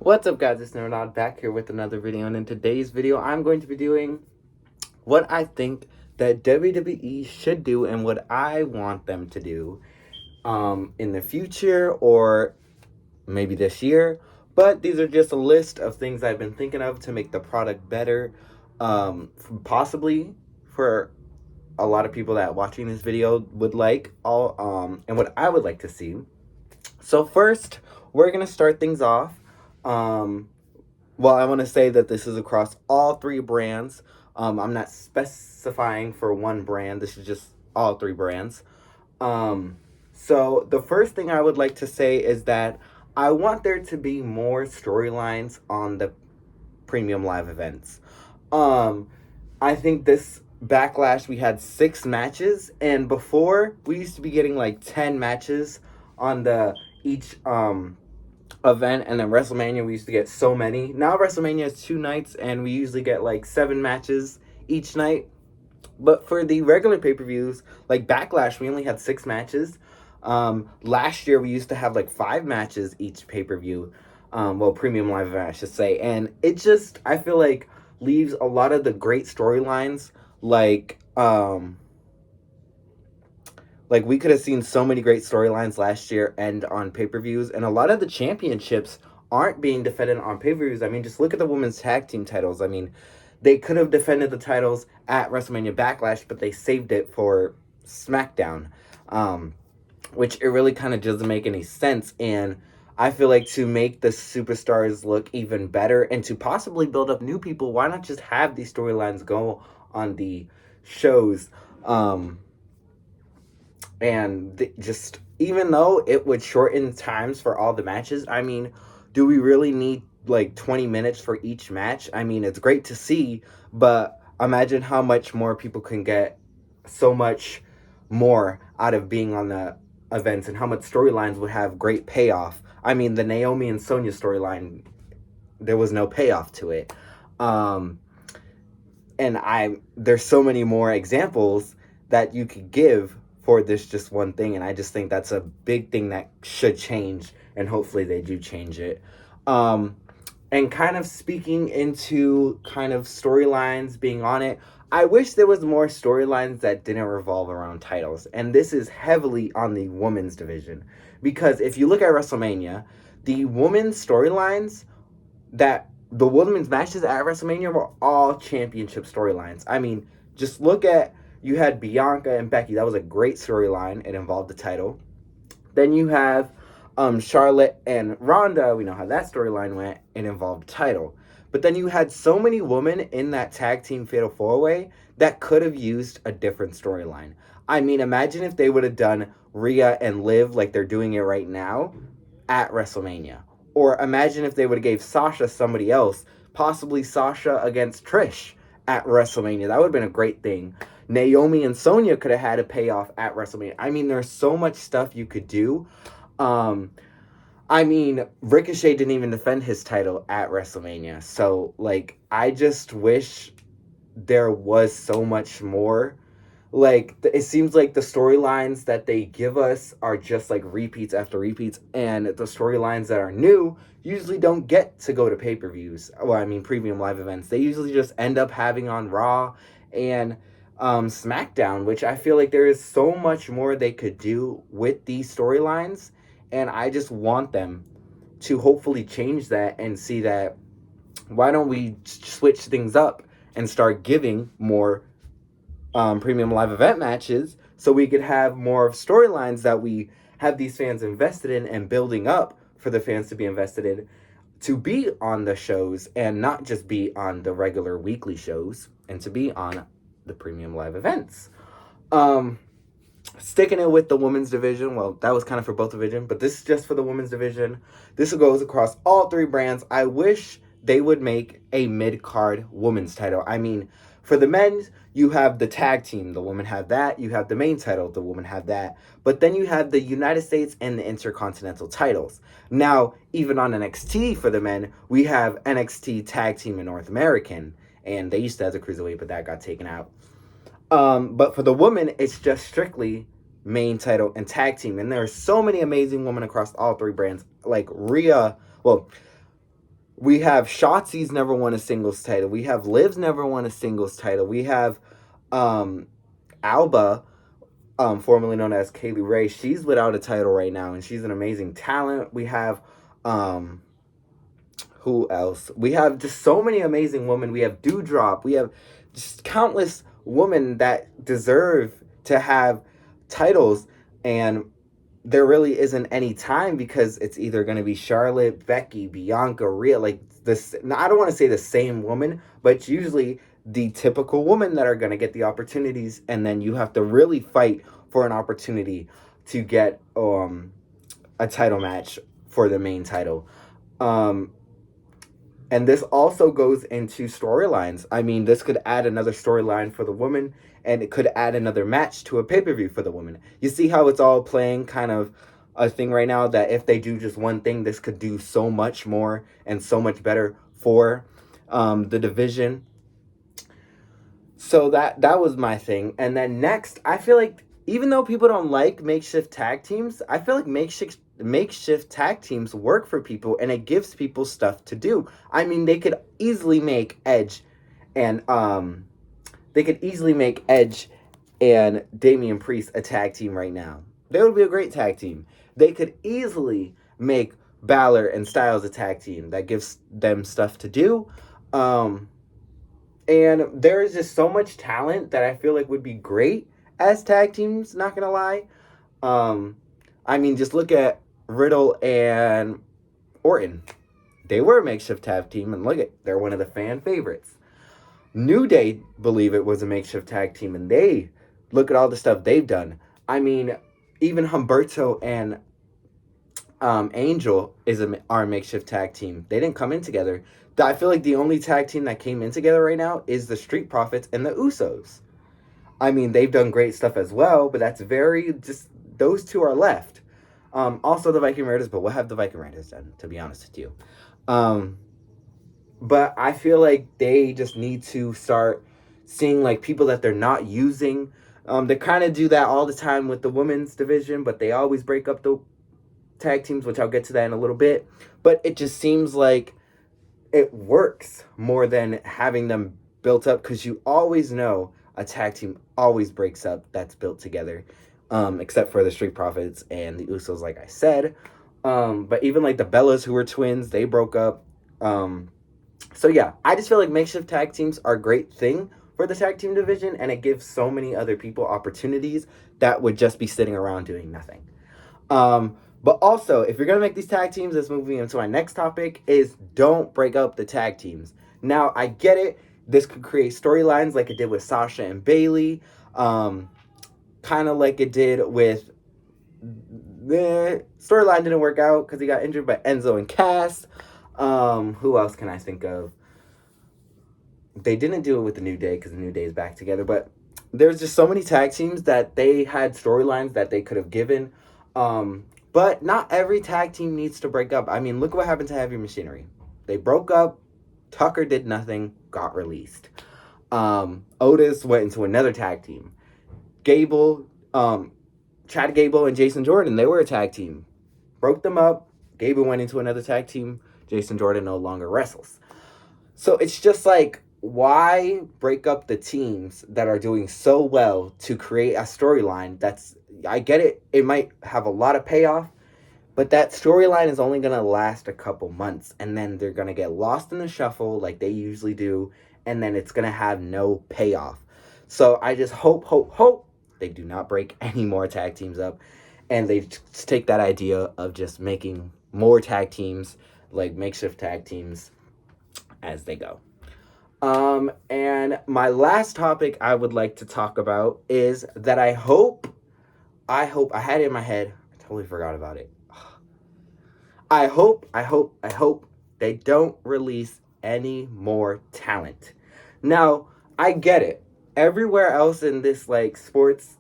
What's up, guys? It's Nerd back here with another video, and in today's video I'm going to be doing what I think that WWE should do and what I want them to do in the future or maybe this year. But these are just a list of things I've been thinking of to make the product better, possibly for a lot of people that watching this video would like and what I would like to see. So first, we're gonna start things off. Um, well, I want to say that this is across all three brands. I'm not specifying for one brand. This is just all three brands. Um, so the first thing I would like to say is that I want there to be more storylines on the premium live events. Um, I think this backlash we had 6 matches, and before we used to be getting like 10 matches on the each event, and then WrestleMania we used to get so many. Now WrestleMania is 2 nights and we usually get like 7 matches each night. But for the regular pay-per-views like Backlash, we only had 6 matches. Last year we used to have like 5 matches each pay-per-view. Premium live event I should say. And it just, I feel like, leaves a lot of the great storylines like we could have seen so many great storylines last year end on pay-per-views, and a lot of the championships aren't being defended on pay-per-views. I mean, just look at the women's tag team titles. I mean, they could have defended the titles at WrestleMania Backlash, but they saved it for SmackDown, which it really kind of doesn't make any sense. And I feel like to make the superstars look even better and to possibly build up new people, why not just have these storylines go on the shows? Just, even though it would shorten times for all the matches, I mean, do we really need like 20 minutes for each match? I mean, it's great to see, but imagine how much more people can get so much more out of being on the events, and how much storylines would have great payoff. I mean, the Naomi and Sonya storyline, there was no payoff to it. There's so many more examples that you could give for this just one thing, and I just think that's a big thing that should change, and hopefully they do change it. And kind of speaking into kind of storylines being on it, I wish there was more storylines that didn't revolve around titles, and this is heavily on the women's division, because if you look at WrestleMania, the women's storylines the women's matches at WrestleMania were all championship storylines. I mean, just look at, you had Bianca and Becky. That was a great storyline. It involved the title. Then you have Charlotte and Ronda. We know how that storyline went. It involved the title. But then you had so many women in that tag team Fatal 4-Way that could have used a different storyline. I mean, imagine if they would have done Rhea and Liv like they're doing it right now at WrestleMania. Or imagine if they would have gave Sasha somebody else, possibly Sasha against Trish at WrestleMania. That would have been a great thing. Naomi and Sonya could have had a payoff at WrestleMania. I mean, there's so much stuff you could do. I mean, Ricochet didn't even defend his title at WrestleMania. So, like, I just wish there was so much more. Like, it seems like the storylines that they give us are just like repeats after repeats, and the storylines that are new usually don't get to go to pay-per-views. Well, I mean, premium live events. They usually just end up having on Raw and SmackDown, which I feel like there is so much more they could do with these storylines, and I just want them to hopefully change that and see that, why don't we switch things up and start giving more premium live event matches, so we could have more of storylines that we have these fans invested in, and building up for the fans to be invested in, to be on the shows and not just be on the regular weekly shows, and to be on the premium live events. Sticking it with the women's division, well, that was kind of for both divisions, but this is just for the women's division. This goes across all three brands. I wish they would make a mid-card women's title. I mean, for the men, you have the tag team. The women have that. You have the main title. The women have that. But then you have the United States and the Intercontinental titles. Now, even on NXT for the men, we have NXT Tag Team and North American. And they used to have the Cruiserweight, but that got taken out. But for the women, it's just strictly main title and tag team. And there are so many amazing women across all three brands. Like Rhea, well, We have Shotzi's never won a singles title. We have Liv's never won a singles title. We have um, Alba, formerly known as Kaylee Ray. She's without a title right now, and she's an amazing talent. We have um, who else? We have just so many amazing women. We have Dewdrop. We have just countless women that deserve to have titles, and there really isn't any time because it's either going to be Charlotte, Becky, Bianca, Rhea, like this. I don't want to say the same woman, but it's usually the typical woman that are going to get the opportunities, and then you have to really fight for an opportunity to get a title match for the main title. Um, and this also goes into storylines. I mean, this could add another storyline for the woman, and it could add another match to a pay-per-view for the woman. You see how it's all playing kind of a thing right now, that if they do just one thing, this could do so much more and so much better for the division. So that was my thing. And then next, I feel like even though people don't like makeshift tag teams, I feel like makeshift tag teams work for people, and it gives people stuff to do. I mean, they could easily make Edge and Damian Priest a tag team right now. They would be a great tag team. They could easily make Balor and Styles a tag team. That gives them stuff to do. And there is just so much talent that I feel like would be great as tag teams, not gonna lie. Um, I mean, just look at Riddle and Orton. They were a makeshift tag team, and look at, they're one of the fan favorites. New Day believe it was a makeshift tag team, and they look at all the stuff they've done. I mean, even Humberto and Angel are a makeshift tag team. They didn't come in together. I feel like the only tag team that came in together right now is the Street Profits and the Usos. I mean, they've done great stuff as well, but that's just those two are left. Also the Viking Raiders, but what have the Viking Raiders done, to be honest with you? But I feel like they just need to start seeing like people that they're not using. They kind of do that all the time with the women's division, but they always break up the tag teams, which I'll get to that in a little bit. But it just seems like it works more than having them built up, because you always know a tag team always breaks up that's built together, except for the Street Profits and the Usos, like I said. But even like the Bellas, who were twins, they broke up. So yeah, I just feel like makeshift tag teams are a great thing for the tag team division, and it gives so many other people opportunities that would just be sitting around doing nothing. But also, if you're going to make these tag teams, let's move into my next topic, is don't break up the tag teams. Now, I get it. This could create storylines like it did with Sasha and Bayley. Kind of like it did with... The storyline didn't work out because he got injured, but Enzo and Cass. Who else can I think of? They didn't do it with the New Day because the New Day is back together, but there's just so many tag teams that they had storylines that they could have given. But not every tag team needs to break up. I mean, look what happened to Heavy Machinery. They broke up. Tucker did nothing. Got released. Otis went into another tag team. Chad Gable and Jason Jordan, they were a tag team. Broke them up. Gable went into another tag team. Jason Jordan no longer wrestles. So it's just like, why break up the teams that are doing so well to create a storyline that's... I get it. It might have a lot of payoff, but that storyline is only going to last a couple months, and then they're going to get lost in the shuffle like they usually do, and then it's going to have no payoff. So I just hope they do not break any more tag teams up, and they just take that idea of just making more tag teams, like makeshift tag teams, as they go. And my last topic I would like to talk about is that I hope, I had it in my head. I totally forgot about it. I hope they don't release any more talent. Now, I get it. Everywhere else in this, sports,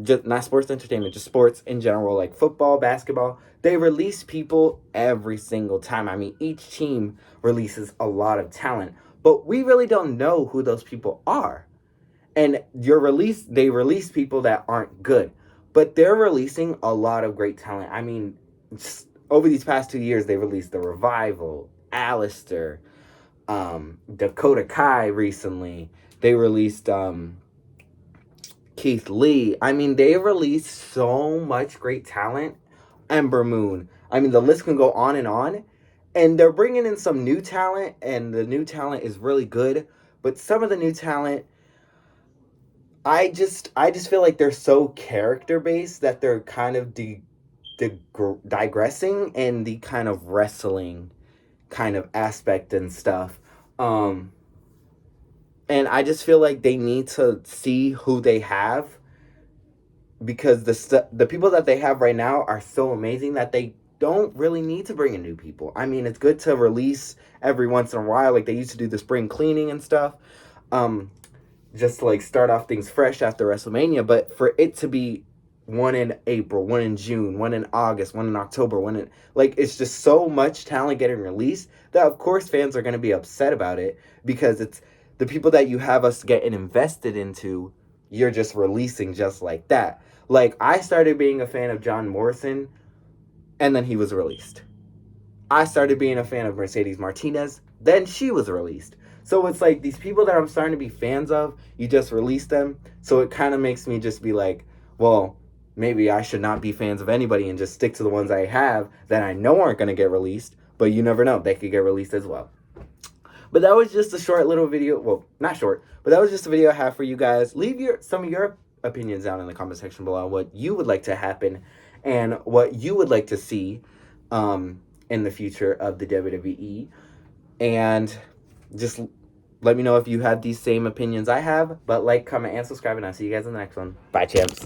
just not sports entertainment, just sports in general, like football, basketball, they release people every single time. I mean, each team releases a lot of talent, but we really don't know who those people are. And they release people that aren't good, but they're releasing a lot of great talent. I mean, over these past 2 years, they released The Revival, Alistair, Dakota Kai recently. They released Keith Lee. I mean, they released so much great talent. Ember Moon. I mean, the list can go on and on. And they're bringing in some new talent, and the new talent is really good. But some of the new talent, I just feel like they're so character based that they're kind of digressing in the kind of wrestling kind of aspect and stuff. Um, and I just feel like they need to see who they have, because the people that they have right now are so amazing that they don't really need to bring in new people. I mean, it's good to release every once in a while, like they used to do the spring cleaning and stuff. Um, just to like start off things fresh after WrestleMania, but for it to be one in April, one in June, one in August, one in October, one in, like, it's just so much talent getting released that of course fans are going to be upset about it, because it's the people that you have us getting invested into, you're just releasing just like that. Like, I started being a fan of John Morrison and then he was released. I started being a fan of Mercedes Martinez, then she was released. So it's like these people that I'm starting to be fans of, you just release them. So it kind of makes me just be like, well, maybe I should not be fans of anybody and just stick to the ones I have that I know aren't going to get released. But you never know, they could get released as well. But that was just a short little video. Well, not short, but that was just a video I have for you guys. Leave some of your opinions down in the comment section below, what you would like to happen and what you would like to see in the future of the WWE. And just let me know if you have these same opinions I have. But like, comment, and subscribe, and I'll see you guys in the next one. Bye, champs.